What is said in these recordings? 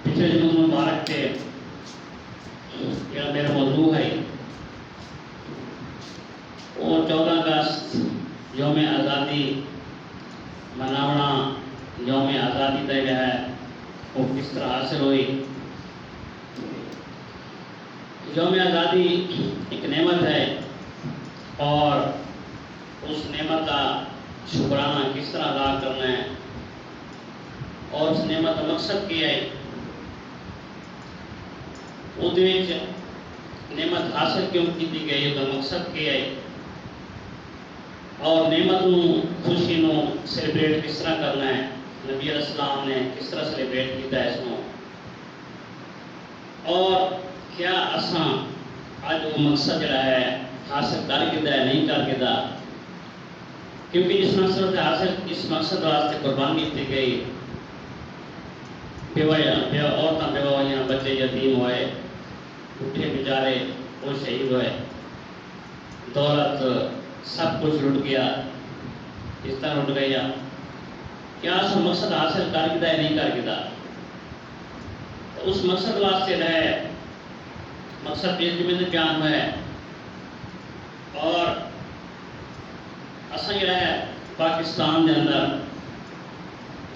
پچھلے جمعہ مبارک کے میرا موضوع ہے وہ 14 اگست یوم آزادی مناونا، یوم آزادی دے ہے وہ کس طرح حاصل ہوئی۔ یوم آزادی ایک نعمت ہے اور اس نعمت کا شکرانہ کس طرح ادا کرنا ہے اور اس نعمت کا مقصد کیا ہے، وہ نعمت حاصل کیوں کی گئی ہے، مقصد کیا ہے اور نعمت نو خوشی نو سیلیبریٹ کس طرح کرنا ہے، نبی علیہ السلام نے کس طرح سیلیبریٹ کیتا ہے اس کو، اور کیا اساں آج وہ مقصد جڑا ہے حاصل کر کے ہے نہیں کر کے، کیونکہ اس مقصد سے حاصل اس مقصد واسطے قربانی کی گئی، عورتیں بیوائیاں بچے یتیم ہوئے، بھوکے بیچارے وہ شہید ہوئے، دولت سب کچھ لٹ گیا، اس طرح لٹ گیا، کیا اس مقصد حاصل کر کے ہے نہیں کر کے، اس مقصد واسطے رہے مقصد پیش میں بیان ہے اور اصل جڑا ہے پاکستان کے اندر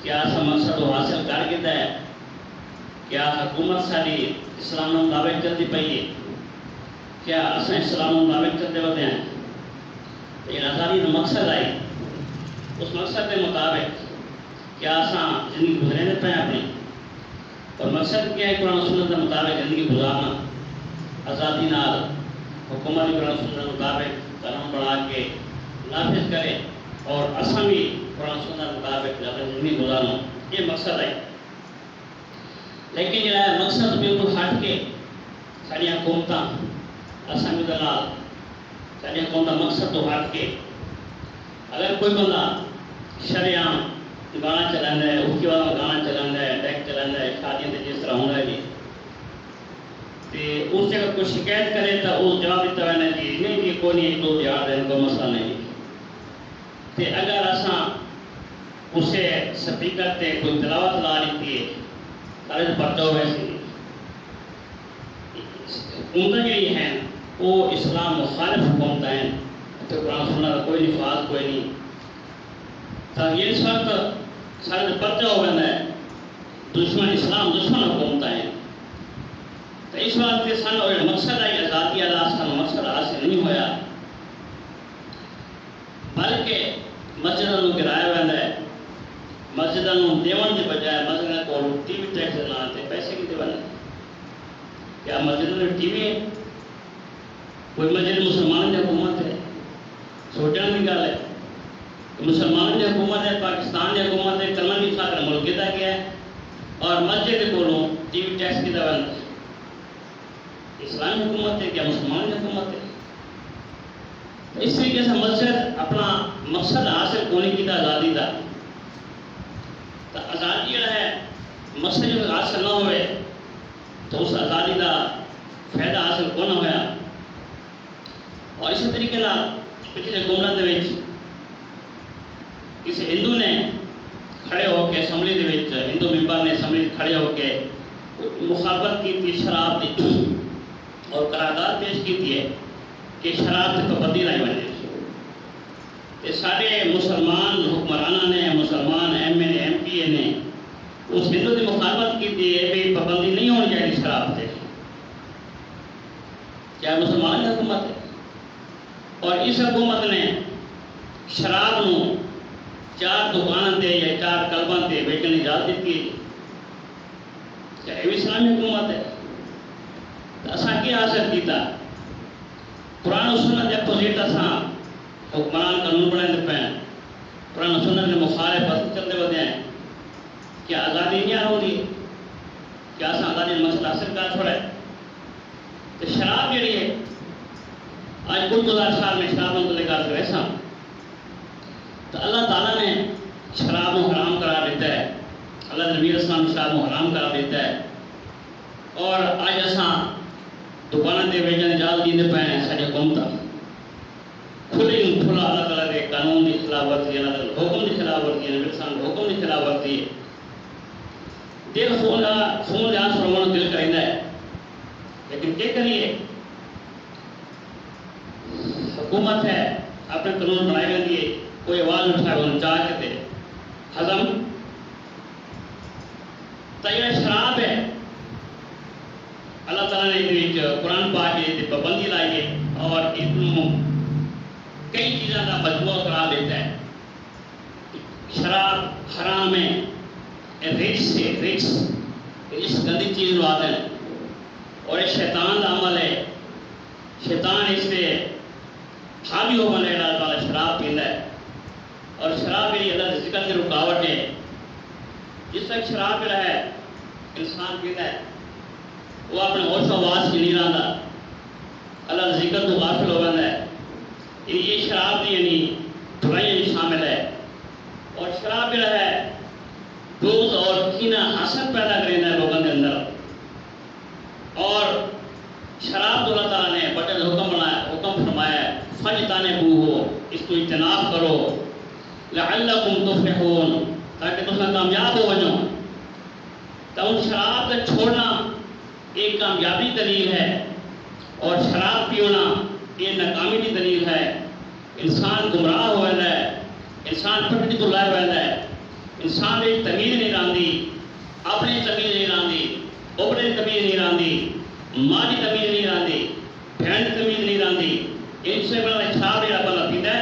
کیا ایسا مقصد وہ حاصل کر کے ہے، کیا حکومت ساری اسلام کے مطابق چلتی پئی ہے، کیا اصل اسلام کے مطابق چلتے ہوتے ہیں، لیکن آزادی کا مقصد آئی اس مقصد کے مطابق کیا اصل زندگی گزرے پہ اپنی، اور مقصد کیا ہے قرآن و سنت کے مطابق زندگی گزارنا، آزادی نال حکومت قرآن و سنت کے مطابق قانون بنا کے نافذ کرے اور اصل بھی قرآن و سنت کے مطابق زندگی گزارنا، یہ مقصد ہے۔ لیکن جڑا ہے مقصد بالکل ہٹ کے ساری حکومت اسامی دلال ساری حکومت مقصد تو ہٹ کے اگر کوئی بندہ شریعام گانا چلانا ہے، اس کے بعد گانا چلانا ہے، ڈیک چلانا ہے، شادی سے جس طرح ہونا ہے جی، اس جگہ کوئی شکایت کرے تو اس جواب دیتا ہے جی نہیں جی کوئی نہیں، دو دیہات ہے، کوئی مسئلہ نہیں، اگر اساں اسے سپیکر تے کوئی تلاوت لا لیتی ہے سارے پرچہ ہوئے سی، حکومتیں جڑی ہیں وہ اسلام مخالف حکومت ہیں، تو قرآن سننا کا کوئی نفاذ کوئی نہیں، تو یہ اس وقت سارے پرچہ ہوئے ہیں دشمن اسلام دشمن حکومت ہیں، تو اس واسطے سن اور مقصد ہے آزادی اللہ سن مقصد حاصل نہیں ہویا، بلکہ مسجدوں کو گرایا ہوا ہے، مسجدوں دیون کے بجائے مسجد کو ٹی وی ٹیکس نہ آتے پیسے کی دیوانے، کیا مسجد میں ٹی وی ہے؟ کوئی مسجد مسلمان کی حکومت ہے، سوچنے کی گل ہے، مسلمان کی حکومت ہے، پاکستان کی حکومت ہے، کلمہ نہیں کھا کر ملک کہتا گیا ہے اور مسجد کو ٹی وی ٹیکس کی دیوانے، اسلامی حکومت ہے کیا مسلمان کی حکومت ہے؟ اس طریقے سے مسجد اپنا مقصد حاصل ہونے کی آزادی کا، تو آزادی جڑا ہے مقصد جو حاصل نہ ہوئے تو اس آزادی کا فائدہ حاصل کون ہوا، اور اسی طریقے پچھلے گمنت کسی ہندو نے کھڑے ہو کے اسمبلی ہندو ممبر نے اسمبلی کھڑے ہو کے مخالفت کی تھی شراب دی اور قرارداد پیش کی تھی کہ شراب سے پابندی نہیں بنے، سارے مسلمان حکمرانوں نے مسلمان M N A M P A نے اس ہندو کی مخالفت کی تھی کہ پابندی نہیں ہونی چاہیے شراب سے، کیا مسلمان کی حکومت ہے، اور اس حکومت نے شراب نو 4 دکانوں سے یا 4 کلبوں سے بیچنے کی اجازت دیتی ہے، کیا یہ اسلامی حکومت ہے؟ تو اساں کیا حاصل کیتا؟ قرآن و سنت کے اپوزٹ اساں حکمران قانون بنائے پہ ہیں، قرآن و سنت کے مخالف چلتے ہوتے ہیں، کیا آزادی نہیں ہو رہی؟ کیا اساں آزادی مسئلہ حاصل کر چھوڑے؟ تو شراب جڑی ہے آج کچھ 2000 سال میں شرابوں کو لے کر ایسا، تو اللہ تعالیٰ نے شراب کو حرام قرار دیتا ہے، اللہ نبی اسلام شراب کو حرام قرار دیتا ہے، اور آج اساں دکانوں سے بیچنے اجازت دیتے پہ ہیں، ساری حکومت کھلا اللہ تعالیٰ کے قانون کی خلاف ورزی، اللہ تعالیٰ حکم کی خلاف ورزی، نبی اسلام حکم کی خلاف ورزی کرتی ہے. دل خون جان سرمن دل کرتا ہے، لیکن کیا کریے؟ حکومت ہے، اپنے قانون بنائے ہوئے دیے، کوئی آواز اٹھائے وہ چاہ کے دے ہضم. تو یہ شراب ہے، اللہ تعالیٰ نے قرآن پاک کی پابندی لائی ہے اور کئی چیزوں کا مجموعہ قرار دیتا ہے. شراب حرام ہے، رکس گندی چیز لواتے ہیں اور یہ شیطان کا عمل ہے. شیطان اس پہ حاوی ہو بنے اللہ تعالیٰ شراب پیندا ہے، اور شراب میری اللہ کے ذکر کی رکاوٹ ہے. جس تک شراب پہ ہے انسان پیندا ہے وہ اپنے ہوش و حواس کی نہیں رہتا، اللہ کے ذکر تو غافل ہو جاتا ہے. یہ شراب بھی یعنی برائیاں شامل ہے، اور شراب جو ہے بغض اور کینہ حسد پیدا کرتا ہے لوگوں کے اندر. اور شراب تو اللہ تعالیٰ نے بڑے حکم فرمایا ہے فَاجْتَنِبُوهُ، اس کو اجتناب کرو، لَعَلَّكُمْ تُفْلِحُونَ، تاکہ تم کامیاب ہو جاؤ. تو ان شراب کا چھوڑنا ایک کامیابی دلیل ہے، اور شراب پیونا یہ ناکامی کی دلیل ہے. انسان گمراہ ہو جاتا ہے، انسان پٹی کو لائے رہتا ہے، انسان ایک تمیز نہیں راندی، اپنی تمیز نہیں راندی، اوپری تمیز نہیں راندی، ماں کی تمیز نہیں راندی، بہن کی تمیز نہیں راندی. ان سے بڑا شراب جڑا بندہ پیندا ہے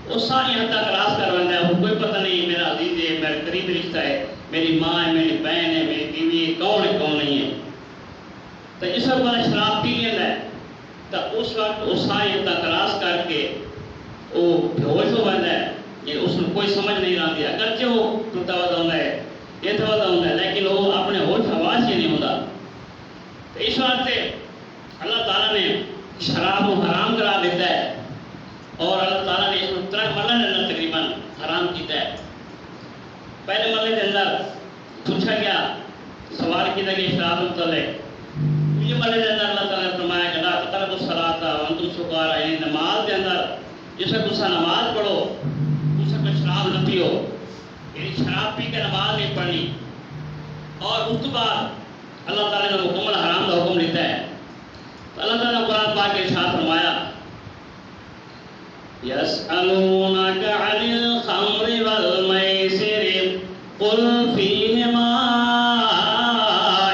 وہ ساری حد تک راس کر رہتا ہے. وہ کوئی پتہ نہیں میرا عزیز ہے، میرا قریبی رشتہ ہے، میری ماں ہے، میری بہن ہے، میری بیوی ہے، کون ہے کون نہیں ہے. تو اس وقت والا شراب پی لیتا ہے تو اس وقت وہ ساری حد تک راس کر کے وہ بےہوش ہو جاتا ہے. یہ اس میں کوئی سمجھ نہیں آتی، اگرچہ وہ ٹوٹا ہوا ہوتا ہے، یہ ہوتا ہوتا ہے، لیکن وہ اپنے ہوش حواس ہی نہیں ہوتا. تو اس واسطے اللہ تعالیٰ نے شراب کو حرام قرار دیتا ہے، اور اللہ تعالیٰ نے اس کو 3 مرحلے کے اندر تقریباً حرام کیتا ہے. پہلے مرحلے کے اندر پوچھا گیا، سوال کیا کہ شراب متعلق. یہ مرحلے کے اندر اللہ تعالیٰ نے فرمایا کہ لا تقربوا الصلاۃ وانتم سکارى، یعنی نماز کے اندر جس وقت تسا نماز پڑھو اس وقت شراب نہ پیو، یعنی شراب پی کے نماز نہیں پڑھنی. اور اس کے بعد اللہ تعالیٰ نے مکمل حرام کا حکم دیتا ہے. تو اللہ تعالیٰ نے قرآن پاک کے ارشاد فرمایا يَسْأَلُونَكَ عَنِ الْخَمْرِ وَالْمَيْسِرِ قُلْ فِيهِمَا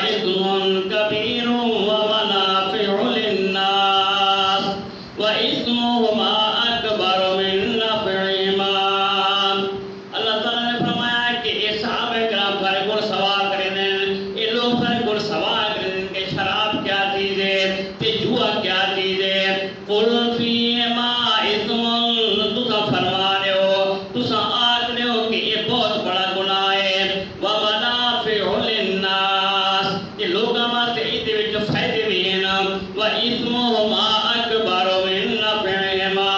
إِثْمٌ كَبِيرٌ وَمَنَافِعُ لِلنَّاسِ وَإِثْمُهُمَا أَكْبَرُ مِن نَّفْعِهِمَا. اللہ تعالیٰ نے فرمایا کہ یہ صحابہ کرام سارے کو سوال کریں گے، یہ لوگ سارے کو سوال کریں گے کہ شراب کیا چیز ہے، تے جوا کیا چیز ہے. قُلْ فِيهِمَا إِثْمٌ، تُسا فرما رہے ہو، تُسا آکھ رہے ہو کہ یہ بہت بڑا گناہ ہے. وَمَنَافِعُ لِلنَّاسِ، یہ لوگاں واسطے اس دے وچ فائدے بھی ہیں. وَإِثْمُهُمَا أَكْبَرُ مِن نَّفْعِهِمَا،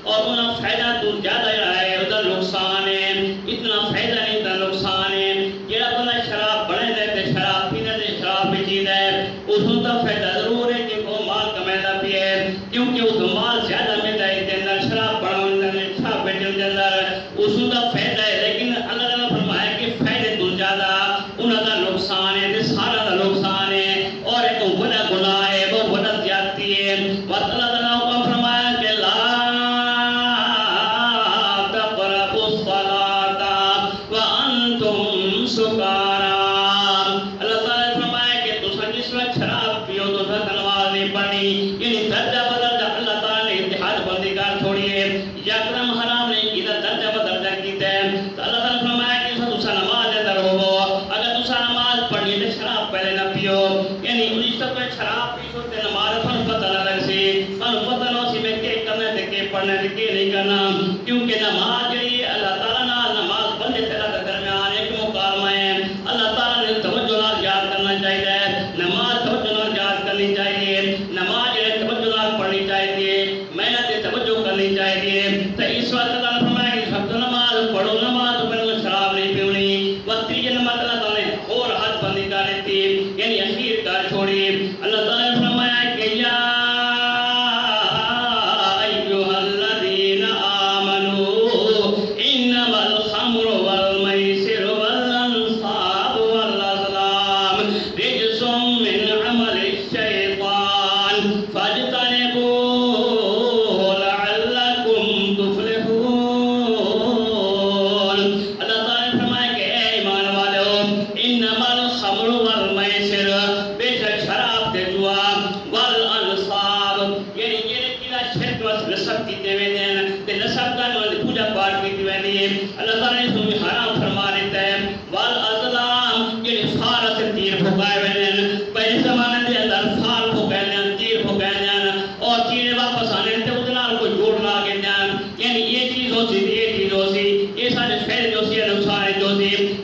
اور انہاں فائدہ تو زیادہ ہے ادھر نقصان ہے، اتنا فائدہ نہیں اتنا نقصان ہے. جڑا بندہ شراب بنے دے تے شراب پینے دے شراب پیچیدہ ہے، اس کو تو فائدہ ضرور ہے کہ وہ مال کمائدا پی ہے، کیونکہ اس کو مال زیادہ ملتا ہے تے اندر شراب بناون دے شراب بیچن دے اندر اس کو تو فائدہ ہے. لیکن اللہ تعالیٰ نے فرمایا کہ فائدے تو زیادہ انہاں دا نقصان ہے تے سارا دا نقصان ہے، اور ایک بڑا گناہ ہے، بہت بڑا زیادتی ہے. اللہ تعالیٰ نے حکم فرمایا کہ لا تقربوا الصلاۃ وانتم سکارى. اللہ تعالیٰ نے فرمایا کہ تسا جس وقت شراب پیو تو نماز نہیں پڑھنی، یعنی درجہ بدرجہ اللہ تعالیٰ نے اتحاد بندی کر چھوڑی ہے. یکدم حرام نہیں کیتا، درجہ بدرجہ کیتا ہے. تو اللہ تعالیٰ نے فرمایا کہ تسا نماز کے اندر ہو، اگر تسا نماز پڑھنی تو شراب پہلے نہ پیو. یعنی اس وقت شراب پیو تے نماز پر پتہ نہ لگ سی، پتہ نہ سی میں کہ کرنا تے کہ پڑھنا تے کہ نہیں کرنا. کیونکہ نماز جڑی اللہ تعالیٰ نال نماز بندے تیرا کے درمیان ایک مکالمہ ہے.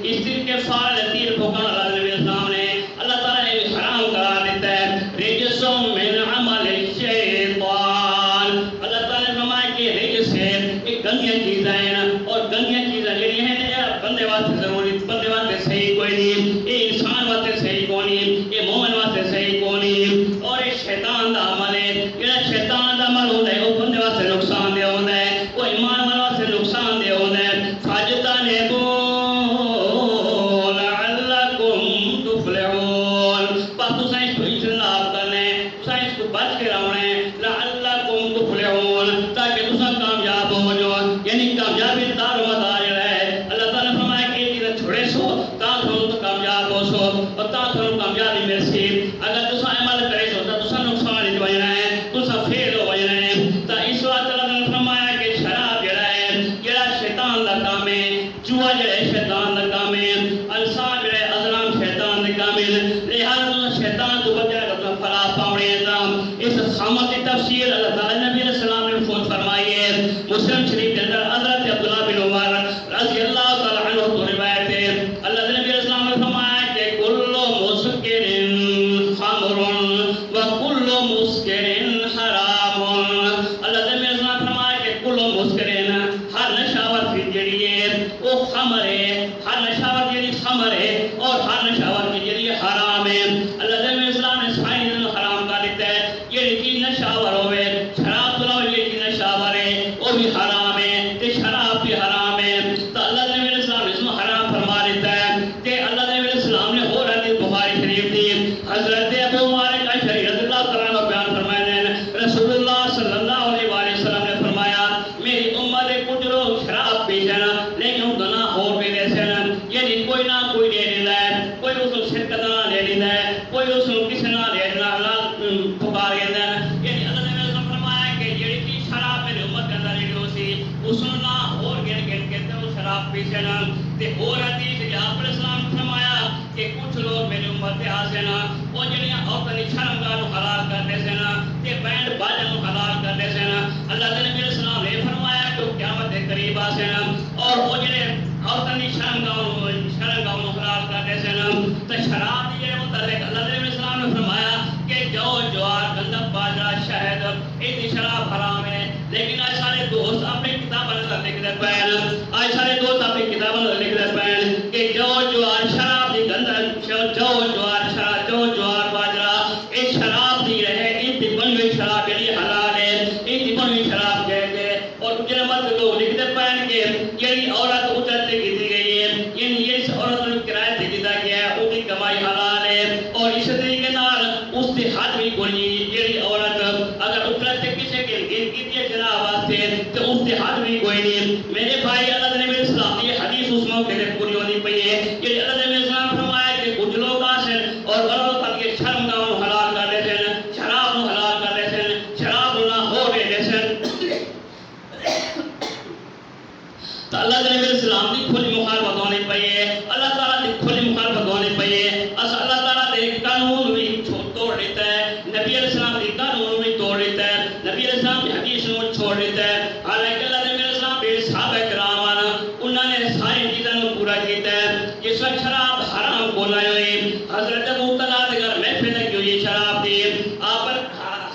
اس دل کے سارے تیر پھونکنے والا نبی اسلام نے اللہ تعالیٰ نے بھی حرام قرار دیتا ہے رجسم من عمل الشیطان اللہ تعالیٰ نے فرمایا کہ رجس ہے یہ گندیاں چیزیں ہیں اور گندیاں چیزیں جڑی ہیں بندے واسطے ضروری بندے واسطے صحیح کوئی نہیں یہ انسان واسطے صحیح کوئی نہیں یہ مومن واسطے صحیح کوئی نہیں اور یہ شیطان دا عمل ہے جڑا شیطان دا عمل ہوتا ہے وہ بندے واسطے نقصان دہ ہوتا ہے وہ ایمان والے واسطے نقصان دہ ہوتا ہے فاجتنبوہ لعلکم تفلحون بس تساں اس کو اجتناب کرنے تساں اس کو بچ کے رہنے لعلکم تفلحون تاکہ تساں کامیاب ہو جاؤ یعنی کامیابی دار و مدار ہے اللہ تعالیٰ نے فرمایا کہ یہ چیزیں چھوڑے سو تاں تھانوں تو کامیاب ہو سو اور تاں تھانوں کامیابی مل سی اگر تساں عمل کرے سو تو تساں نقصان وچ وجنا ہے تساں فیل ہو وجنا ہے تا اس واسطے اللہ نے فرمایا کہ شراب جڑا ہے جڑا شیطان دا کام ہے جوا جڑا شیطان دا کام ہے انصاب جڑا ازلام شیطان دا کام ہے لہذا شیطان تو بچنا کا فلاح پاونے تا اس خامت کی تفسیر اللہ تعالی نبی علیہ السلام نے خود فرمائی ہے مسلم شریف کے اندر حضرت عبداللہ بن عمر رضی اللہ تعالی عنہ تو روایت ہے اللہ نبی علیہ السلام نے فرمایا کہ کل مسکر خمر وکل مسکر حرام اللہ نبی علیہ السلام نے فرمایا کہ کل مسکر ہر نشاور کی جڑی ہے وہ خمر ہے ہر نشاور جڑی خمر ہے اور ہر نشاور کی جڑی حرام ہے اللہ نبی علیہ السلام نے سائیں حرام کا دیتا ہے یہ چیز نشاور ہوئے شراب پلاؤ یہ چیز نشاور ہے وہ بھی حرام ہے تے شراب بھی حرام ہے تو اللہ نبی علیہ السلام نے اس میں حرام فرما دیتا ہے کہ اللہ نبی علیہ السلام نے ہو رہی بخاری شریف دی حضرت ابو مالک اشعری رضی اللہ تعالیٰ عنہ بیان فرمائے ہیں رسول اللہ صلی اللہ علیہ وسلم نے فرمایا میری امت کچھ لوگ شراب پیتے ہیں لیکن وہ گناہ ہو بھی دیتے ہیں یعنی کوئی نہ کوئی لے لیتا ہے کوئی اس کو شرکت نہ لے لیتا ہے کوئی اس کو کسی نہ لے لیتا پکار لیتا ہے یعنی اللہ نے فرمایا کہ یہ چیز شراب میری امت کے اندر جو سی اس نے نہ اور گن گن کے وہ شراب پیتے ہیں تے اور حدیث کہ آپ علیہ السلام نے فرمایا کہ کچھ لوگ میری امت کے آسے نا وہ جڑیاں عورتیں شرمگاہ کو حلال کرتے سے نا تے بینڈ باجا کو حلال کرتے سے نا اللہ تعالی علیہ السلام نے فرمایا کہ قیامت کے قریب آسے نا اور وہ جڑے عورتیں شرمگاہ کو حلال کرتے سے نا تو شراب دی جڑے متعلق اللہ تعالی علیہ السلام نے فرمایا کہ جو جوار گندم باجرا شہد یہ شراب حرام ہے لیکن آج سارے دوست اپنی کتابوں میں لکھتے پین آج سارے دوست اپنی کتابوں میں لکھتے پین کہ جو جوار شراب دی گندم جو جوار شراب جو جوار باجرا یہ شراب دی رہے ان کی بنی ہوئی شراب یعنی حلال ہے ان کی بنی ہوئی شراب جائز ہے اور کچھ مرد لوگ لکھتے پین کہ یعنی عورت اجرت سے کی دی گئی ہے یعنی یہ عورت نے کرایہ سے دیتا گیا ہے ان کی کمائی حلال ہے اور اس طریقے نال اس کی حد بھی کوئی یعنی عورت اگر اجرت سے کسی کے گن کی دیے جناب واسطے تو اس کی حد بھی کوئی نہیں میرے بھائی اللہ نے میرے اسلام یہ حدیث اس موقع سے پوری ہونی پئی ہے کہ اللہ نے میرے اسلام فرمایا کہ کچھ لوگ آسن اور غلط کر کے شرم کا حلال کر لیتے ہیں شراب کو حلال کر لیتے ہیں شراب نہ ہو رہے لیتے ہیں تو اللہ نے میرے اسلام کی کھلی مخالفت ہونی پئی ہے اللہ تعالیٰ کی کھلی مخالفت ہونی پئی ہے اللہ تعالیٰ کے قانون بھی توڑ دیتا ہے نبی علیہ السلام کے قانون بھی توڑ دیتا ہے نبی علیہ السلام کی حدیث کو چھوڑ دیتا ہے حالانکہ اللہ نے میرے السلام کے صحابہ کرام انہوں نے ساری چیزوں کو پورا کیتا ہے اس وقت شراب حرام بولا ہوئی حضرت ابو طلحہ کے گھر محفل لگی ہوئی شراب دی آپ پر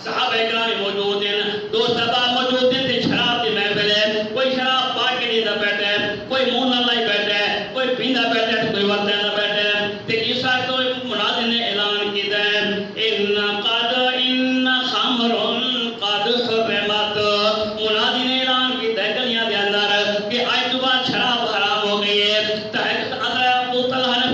صحابہ کرام موجود ہیں دو صحابہ موجود ہیں شراب دی محفل ہے کوئی شراب پا کے نہیں بیٹھا ہے کوئی منہ نہ لائی بیٹھا ہے کوئی پیندا بیٹھا ہے کوئی وقت نہ بیٹھا ہے تے اس وقت تو مناظر نے اعلان کیتا ہے ان خمر قد حرمت مناظر نے اعلان کیتا ہے گلیاں دے اندر کہ آج تو بعد شراب حرام ہو گئی ہے تو حضرت ابو طلحہ نے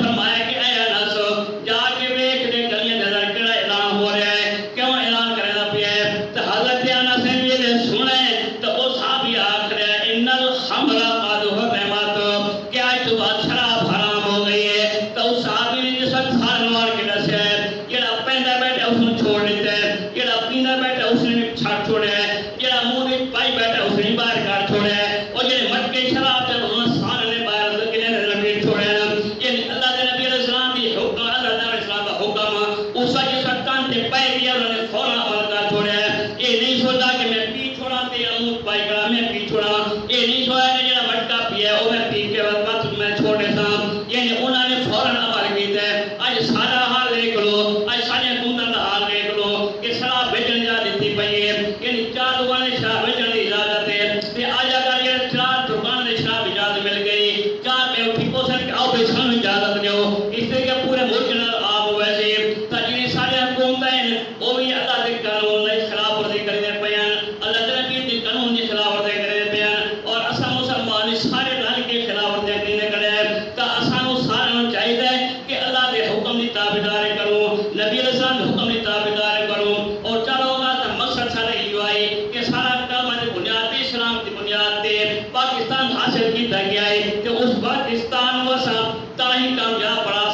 سارے رل کے خلاف ورزی نہیں کرے تو سانو سارا چاہیے کہ اللہ کے حکم کی تابعداری کروں، نبی علیہ السلام کے حکم کی تابعداری کروں، اور چلو تو مقصد سارا یہ آئے کہ سارا کلمہ کی بنیاد تے اسلام کی بنیاد تے پاکستان حاصل کیا گیا ہے کہ اس پاکستان وسا تاہی کامیاب بڑا